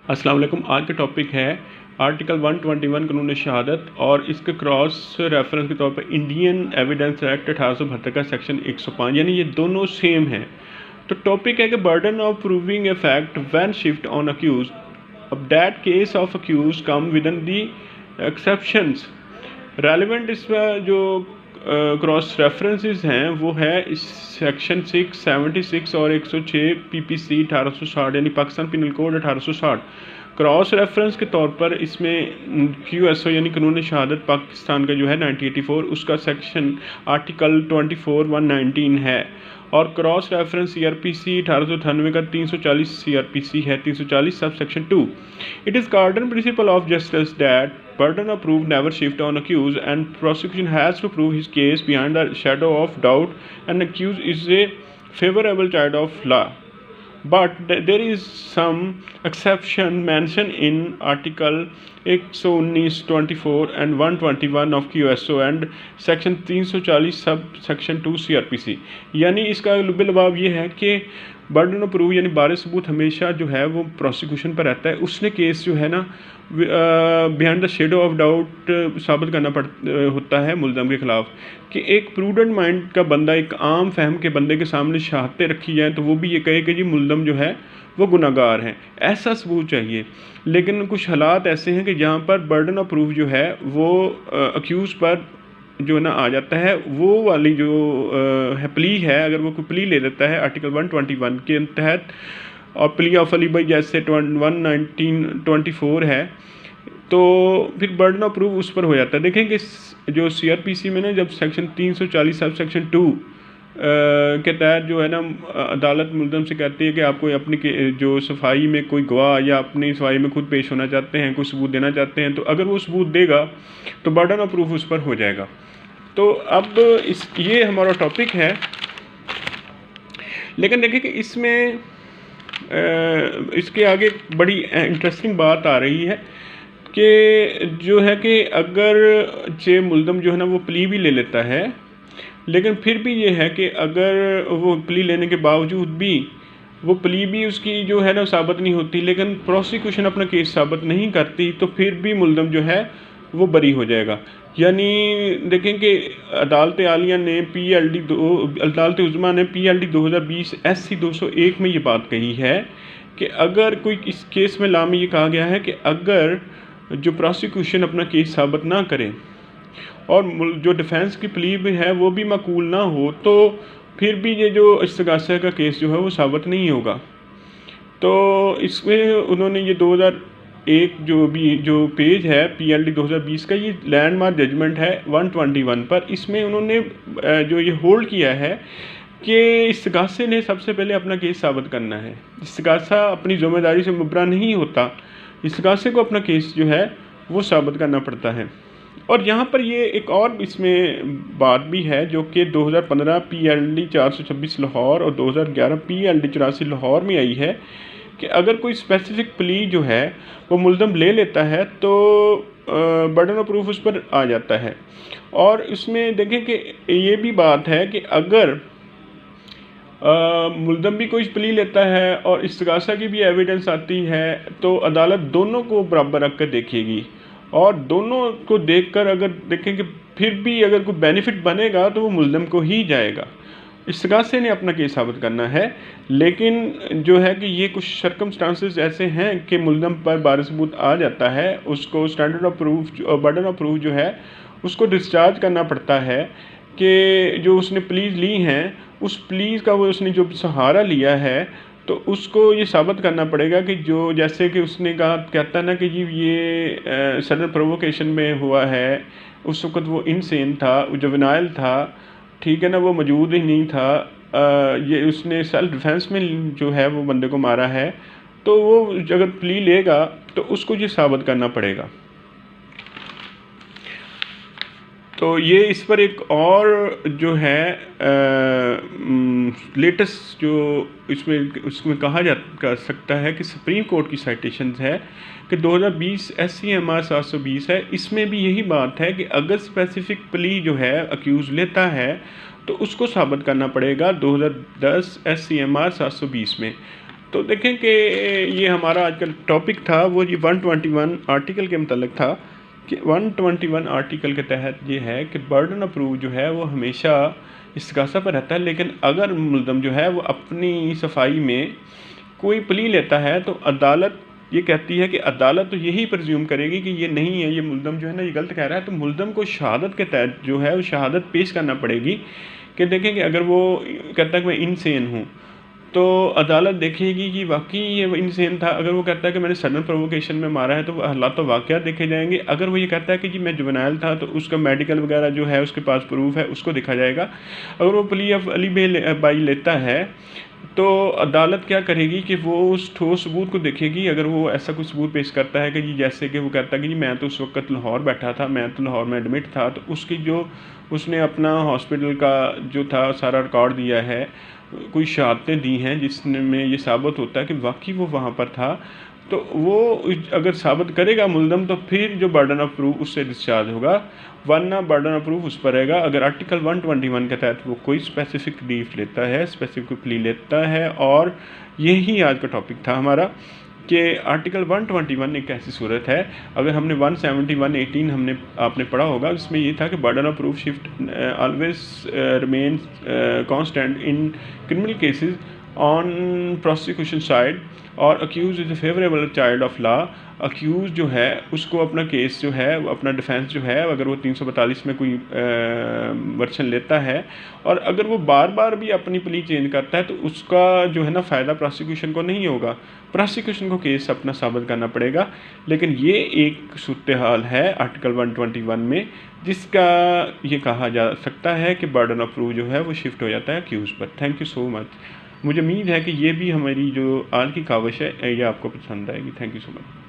अस्सलाम वालेकुम। आज का टॉपिक है आर्टिकल 121 कानून शहादत और इसके क्रॉस रेफरेंस के तौर पर इंडियन एविडेंस एक्ट 1872 का सेक्शन 105, यानी ये दोनों सेम हैं। तो टॉपिक है कि burden of proving a fact when shift on accused, अब that case of accused come within the exceptions relevant. इसमें जो क्रॉस रेफरेंसेस हैं वो है इस सेक्शन 676 और 106 PPC 1860 यानी Pakistan penal code 1860। Cross reference के तौर पर इसमें QSO यानी कानून शहादत पाकिस्तान का जो है 1984 उसका सेक्शन आर्टिकल 24(1)(19) है, और क्रॉस रेफरेंस CRPC 1898 का 340 CRPC है, 340 सब सेक्शन 2। इट इज़ कार्डन principle of justice that burden of proof never shift on accused and prosecution has to prove his case beyond the shadow of doubt, and accused is a favorable child of law. But there is some exception mentioned in article 119, 24 and 121 of QSO and section 340 सब section 2 CRPC। यानी इसका लुबे-लबाब ये है कि burden of proof यानी बारे सबूत हमेशा जो है वो प्रोसिक्यूशन पर रहता है। उसने केस जो है ना behind the shadow of doubt साबित करना होता है मुल्ज़म के ख़िलाफ़ कि एक प्रूडेंट माइंड का बंदा, एक आम फहम के बंदे के सामने शहादतें रखी जाएँ तो वो भी ये कहे कि जी मुल्ज़म जो है वो गुनाहगार हैं, ऐसा सबूत चाहिए। लेकिन कुछ हालात ऐसे हैं कि जहाँ पर बर्डन ऑफ प्रूफ जो है वो अक्यूज़ पर जो ना आ जाता है, वो वाली जो है प्ली है, अगर वो कोई प्ली ले लेता है आर्टिकल 121 के तहत और प्ली ऑफ अली भाई जैसे 11924 है, तो फिर बर्डन ऑफ प्रूफ उस पर हो जाता है। देखें कि जो CRPC में ना जब सेक्शन 340 सब सेक्शन 2 के तहत जो है ना अदालत मुल्ज़म से कहती है कि आपको अपनी जो सफाई में कोई गवाह या अपनी सफाई में खुद पेश होना चाहते हैं, कोई सबूत देना चाहते हैं, तो अगर वो सबूत देगा तो बर्डन ऑफ प्रूफ उस पर हो जाएगा। तो अब ये हमारा टॉपिक है। लेकिन देखिए कि इसमें इसके आगे बड़ी इंटरेस्टिंग बात आ रही है कि जो है कि अगर जे मुल्ज़म जो है ना वो प्ली भी ले लेता है, लेकिन फिर भी ये है कि अगर वो प्ली लेने के बावजूद भी वो प्ली भी उसकी जो है ना साबित नहीं होती, लेकिन प्रोसिक्यूशन अपना केस साबित नहीं करती, तो फिर भी मुल्ज़म जो है वो बरी हो जाएगा। यानी देखें कि अदालत आलिया ने अदालत उज़्मा ने PLD 2020 SC 201 में ये बात कही है कि अगर कोई इस केस में ला में ये कहा गया है कि अगर जो प्रोसिक्यूशन अपना केस साबित ना करे और जो डिफेंस की प्ली भी है वो भी माकूल ना हो, तो फिर भी ये जो इस्तिगासा का केस जो है वो साबित नहीं होगा। तो इसमें उन्होंने ये 2001 जो पेज है PLD 2020 का, ये लैंडमार्क जजमेंट है 121 पर। इसमें उन्होंने जो ये होल्ड किया है कि इस्तिगासे ने सबसे पहले अपना केस साबित करना है। इस्तिगासा अपनी ज़िम्मेदारी से मुबरा नहीं होता, इस्तिगासे को अपना केस जो है वो साबित करना पड़ता है। और यहाँ पर ये एक और इसमें बात भी है जो कि 2015 PLD 426 लाहौर और 2011 PLD 84 लाहौर में आई है कि अगर कोई स्पेसिफिक प्ली जो है वो मुल्ज़म ले लेता है तो बर्डन ऑफ प्रूफ उस पर आ जाता है। और इसमें देखें कि ये भी बात है कि अगर मुल्ज़म भी कोई प्ली लेता है और इस्तिगासा की भी एविडेंस आती है तो अदालत दोनों को बराबर रख कर देखेगी, और दोनों को देखकर अगर देखें कि फिर भी अगर कोई बेनिफिट बनेगा तो वो मुल्ज़म को ही जाएगा। इस्तिगासे ने अपना केस साबित करना है, लेकिन जो है कि ये कुछ सर्कमस्टांसेस ऐसे हैं कि मुल्ज़म पर बारे सबूत आ जाता है, उसको standard of proof burden of proof जो है उसको डिस्चार्ज करना पड़ता है कि जो उसने प्लीज़ ली हैं उस प्लीज़ का वो उसने जो सहारा लिया है तो उसको ये साबित करना पड़ेगा कि जो जैसे कि उसने कहा कहता है ना कि जी ये सडन प्रोवोकेशन में हुआ है, उस वक़्त वो इनसेन था, जुवेनाइल था, ठीक है ना, वो मौजूद ही नहीं था, ये उसने सेल्फ डिफेंस में जो है वो बंदे को मारा है, तो वो अगर प्ली लेगा तो उसको ये साबित करना पड़ेगा। तो ये इस पर एक और जो है लेटेस्ट जो उसमें कहा जा कर सकता है कि सुप्रीम कोर्ट की साइटेशंस है कि 2020 SCMR 720 है। इसमें भी यही बात है कि अगर स्पेसिफिक प्ली जो है अक्यूज़ लेता है तो उसको साबित करना पड़ेगा 2010 SCMR 720 में। तो देखें कि ये हमारा आज का टॉपिक था वो ये 121 आर्टिकल के मतलब था कि 121 आर्टिकल के तहत ये है कि बर्डन ऑफ प्रूफ जो है वो हमेशा इस्तगासा पर रहता है, लेकिन अगर मुल्ज़म जो है वो अपनी सफाई में कोई प्ली लेता है तो अदालत ये कहती है कि अदालत तो यही प्रज्यूम करेगी कि ये नहीं है, ये मुल्ज़म जो है ना ये गलत कह रहा है, तो मुल्ज़म को शहादत के तहत जो है वो शहादत पेश करना पड़ेगी कि देखें कि अगर वो कहता है कि मैं इनसेन हूँ तो अदालत देखेगी कि वाकई ये इनसेन था। अगर वो कहता है कि मैंने सडन प्रोवोकेशन में मारा है तो हालात तो वाक़या देखे जाएंगे। अगर वो ये कहता है कि जी मैं जुवेनाइल था तो उसका मेडिकल वगैरह जो है उसके पास प्रूफ है उसको देखा जाएगा। अगर वो प्ली ऑफ अली बाई लेता है तो अदालत क्या करेगी कि वो उस ठोस सबूत को देखेगी। अगर वो ऐसा कुछ सबूत पेश करता है कि जी जैसे कि वो कहता है कि जी मैं तो उस वक्त लाहौर बैठा था, मैं तो लाहौर में एडमिट था, तो उसकी जो उसने अपना हॉस्पिटल का जो था सारा रिकॉर्ड दिया है, कोई शहादतें दी हैं जिसमें ये साबित होता है कि वाकई वो वहाँ पर था, तो वो अगर साबित करेगा मुल्ज़म तो फिर जो बर्डन ऑफ प्रूफ उससे डिस्चार्ज होगा, वरना बर्डन ऑफ प्रूफ उस पर रहेगा। अगर आर्टिकल 121 के तहत वो कोई स्पेसिफिक लीफ लेता है, स्पेसिफिक प्ली लेता है। और यही आज का टॉपिक था हमारा कि आर्टिकल 121 एक ऐसी सूरत है, अगर हमने 171(18) हमने आपने पढ़ा होगा, इसमें ये था कि burden of proof shift always remain constant in criminal cases on prosecution side और accused is a favourable child of law. Accused जो है उसको अपना केस जो है अपना डिफेंस जो है अगर वो 342 में कोई वर्शन लेता है और अगर वो बार बार भी अपनी प्ली चेंज करता है तो उसका जो है ना फ़ायदा प्रोसिक्यूशन को नहीं होगा, प्रोसिक्यूशन को केस अपना साबित करना पड़ेगा। लेकिन ये एक सूरत हाल है आर्टिकल 121 में जिसका ये कहा जा सकता है कि बर्डन ऑफ प्रूफ जो है वो शिफ्ट हो जाता है अक्यूज़ पर। Thank you so much. मुझे उम्मीद है कि ये भी हमारी जो आज की काविश है ये आपको पसंद आएगी। Thank you so much.